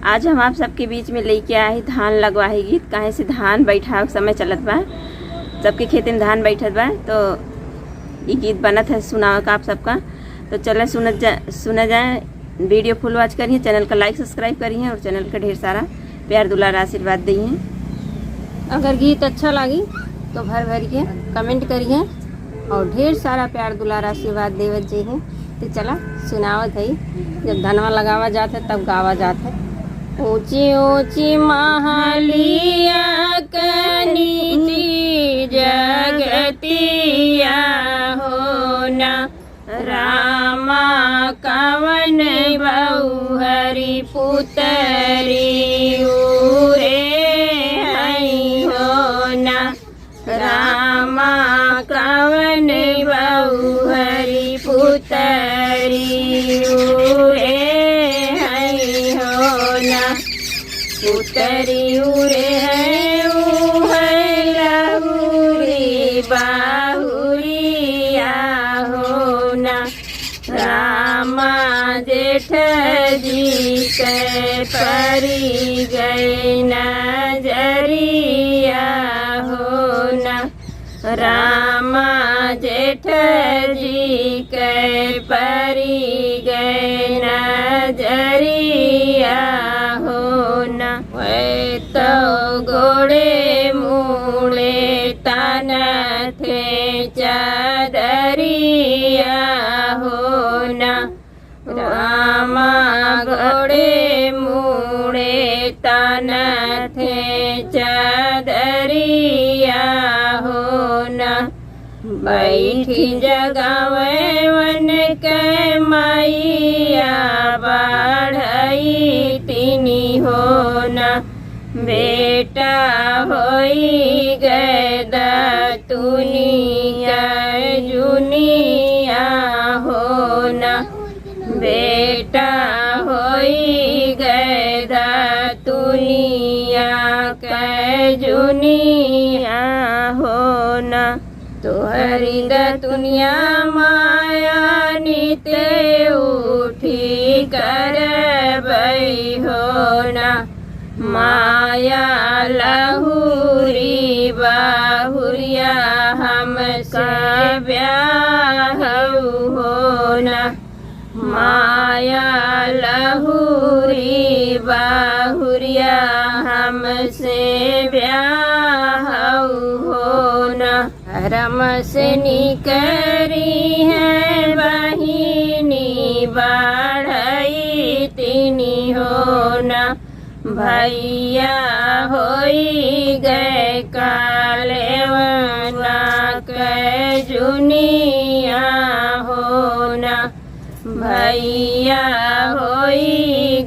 आज हम आप सबके बीच में लेके आए धान लगवाही गीत। काहे से धान बैठा समय चलत बा, सबके खेत में धान बैठत बा, तो ये गीत बनत है सुनाओ का आप सबका। तो चलें सुना जाए। वीडियो फुल वॉच करिए, चैनल का लाइक सब्सक्राइब करिए और चैनल का ढेर सारा प्यार दुलार आशीर्वाद दिए। अगर गीत अच्छा लगी तो भर के कमेंट करिए और ढेर सारा प्यार दुलार आशीर्वाद देवत जी है। तो चला सुनावत है। जब धनवा लगावा जात है तब गावा जात है। ऊंची ऊंची महालिया कनीची जगतिया होना, रामा कवन बहु हरि पुतरी उरे हई होना, रामा कवन बहु हरि पुतरी उरे हई होना, पुतरी उरे है लहुरी बाहुरिया होना, रामा जेठ जी के परी गई नजरिया होना, रामा जेठ जी के परी गई नजरिया होना। वे तो गोड़े मूड़े तन थे चादरिया होना, रामा गोड़े मूड़े तन थे चादरिया होना, बैठी जगावे वन के मैया बढ़ई तिनी होना, बेटा होई गए दुनिया जुनिया होना, बेटा होई गए दुनिया के जुनिया होना। तोहरी दुनिया माया निते उठी कर बई होना, माया लहुरी बाहुरिया हमसे ब्याह होना, माया लहुरी बाहुरिया हमसे ब्याह होना, रम से निकरी है बहिनी बढ़ई तिनी होना, भैया होई गए कालेवना के जुनिया होना, भैया होई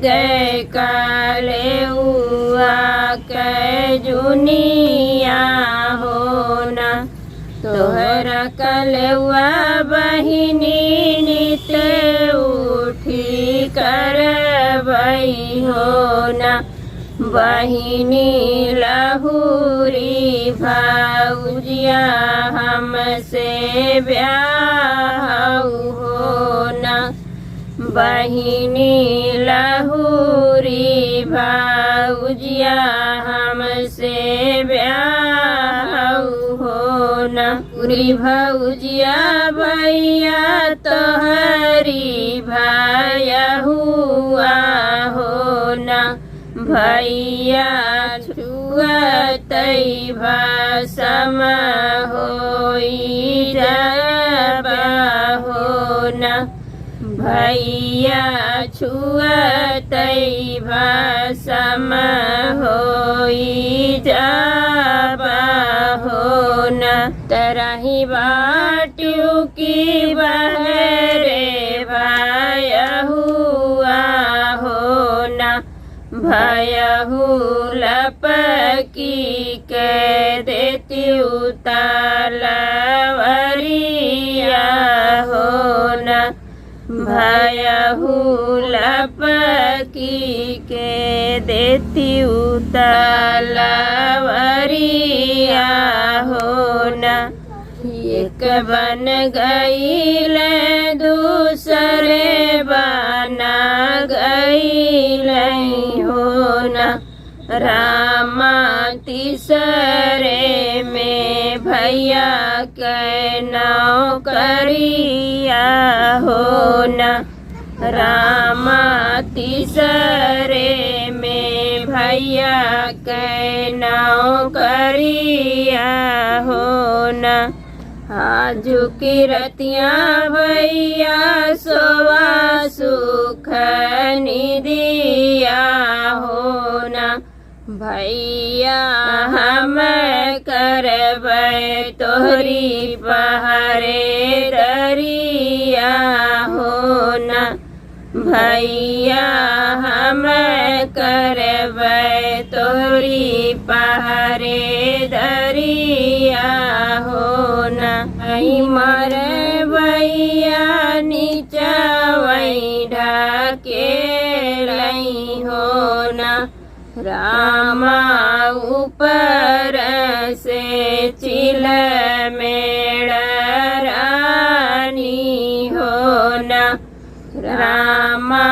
गए कालेउआ के जुनिया होना, तोहरा कलेउआ बहिनी नित उठी कर बई होना, बहिनी लहुरी भाउजिया हमसे ब्याह होना, बहिनी लहुरी भाउजिया हमसे ब्याह होना, पूरी भौजिया भैया तोहरी भाया हुआ होना, भैया छुअतई भाषम होई जबा होना, भैया छुअतई भाषम होई जबा होना, तरही बाटू की बहरे भाया हुआ होना, भयहू लपकी के देती उतालवरिया होना, भयहू लपकी के देती उतालवरिया होना, ये एक बन गईल दूसरे बना गईल हो न रामा तीसरे में भैया के नौकरिया हो न रामा तीसरे में भैया के नौकरिया हो न आजू की रतिया भैया सोवा सुख निदिया हो न भैया हम करबै तोहरी पहरे दरिया हो न भैया हम करबै तोहरी पहरे दरिया हो न मर भैया नीचा वैढा के लई हो न रामा ऊपर से चिल मेड़ रानी हो न रामा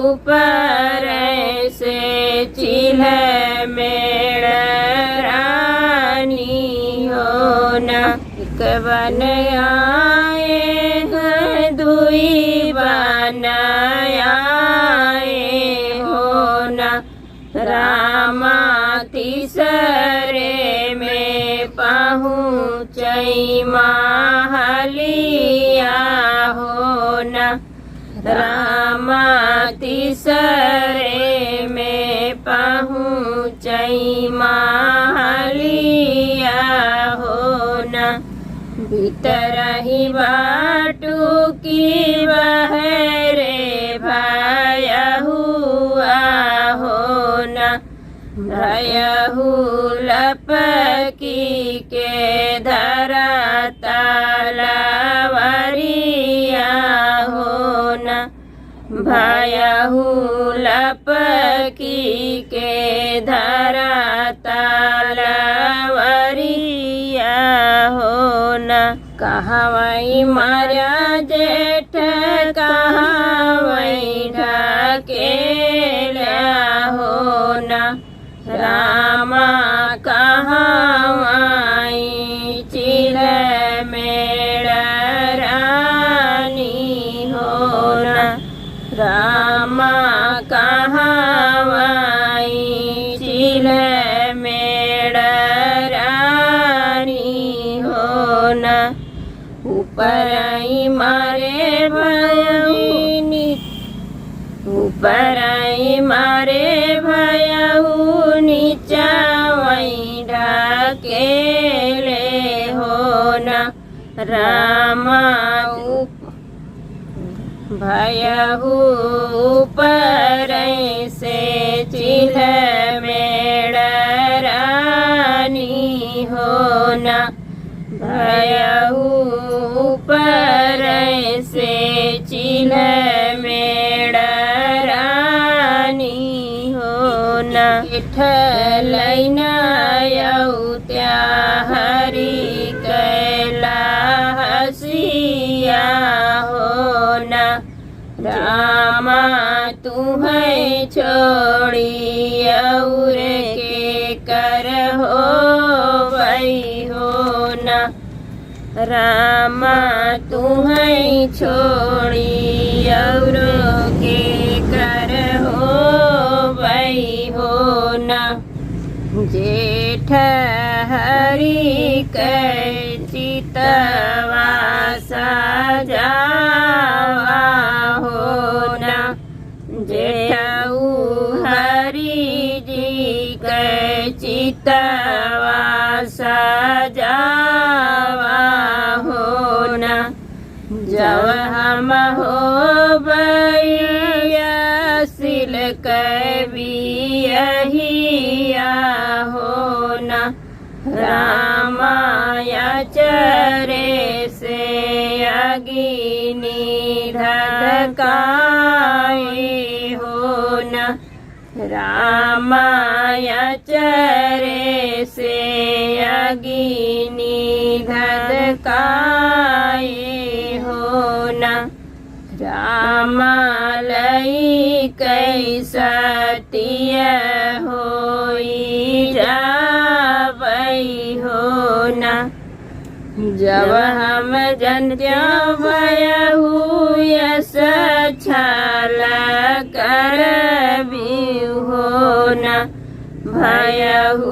ऊपर से चिल मेड़ रानी हो न एक बन आए हैं दुई बन आए हो न रामा तीसरे में पहुँचई महलिया हो न रामा तीसरे में पहुँचई महलिया हो न भीतर ही बाटू की बहरे भया हुआ हो न भयहु लपकी के धरा तलवरिया हो न भयहु लपकी के धरा तलवरिया हो न कहवई मारा जेठ कहवई ढकेला हो न रामा कहवाई चिल मेड़ रानी हो न रामा कहवाई चिल मेड़ रानी हो न ऊपर आई मारे भयनी ऊपर आई मारे भयहु नीचा वही ढकेले हो न रामा भयहु ऊपर से चिल मेड़ रानी हो न भयहु ऊपर से चिल मेड़ रानी हो न ठलैना यौत्या हरि कैला हसिया हो न रामा तुम्हें छोड़ी और के कर हो वही हो न रामा तुम्हें छोड़ी और के कर हो वही हो न जेठ हरि के चितवा सजावा हो न जेठऊ हरि जी के चितवा सजावा हो न जब हम हो भैया सिल कबिया हो न रामाया चरे से अगिनी धधकाए हो न रामाया चरे से अगिनी धधकाए हो न। रामालई कैसतिय होई जावई हो न। जब हम जनत्या भयहु यस छल करबी हो न। भयहु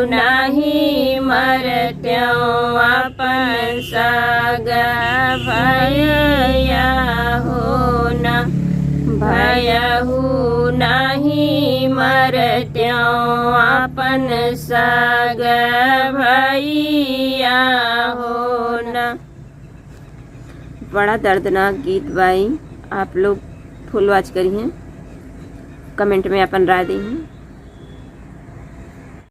नहीं मरत्यों अपन सग भयया हो न। भयहु नहीं मरत्यों अपन सग भैया हो न। बड़ा दर्दनाक गीत बाई, आप लोग फुल वॉच करिए, कमेंट में अपन राय दी।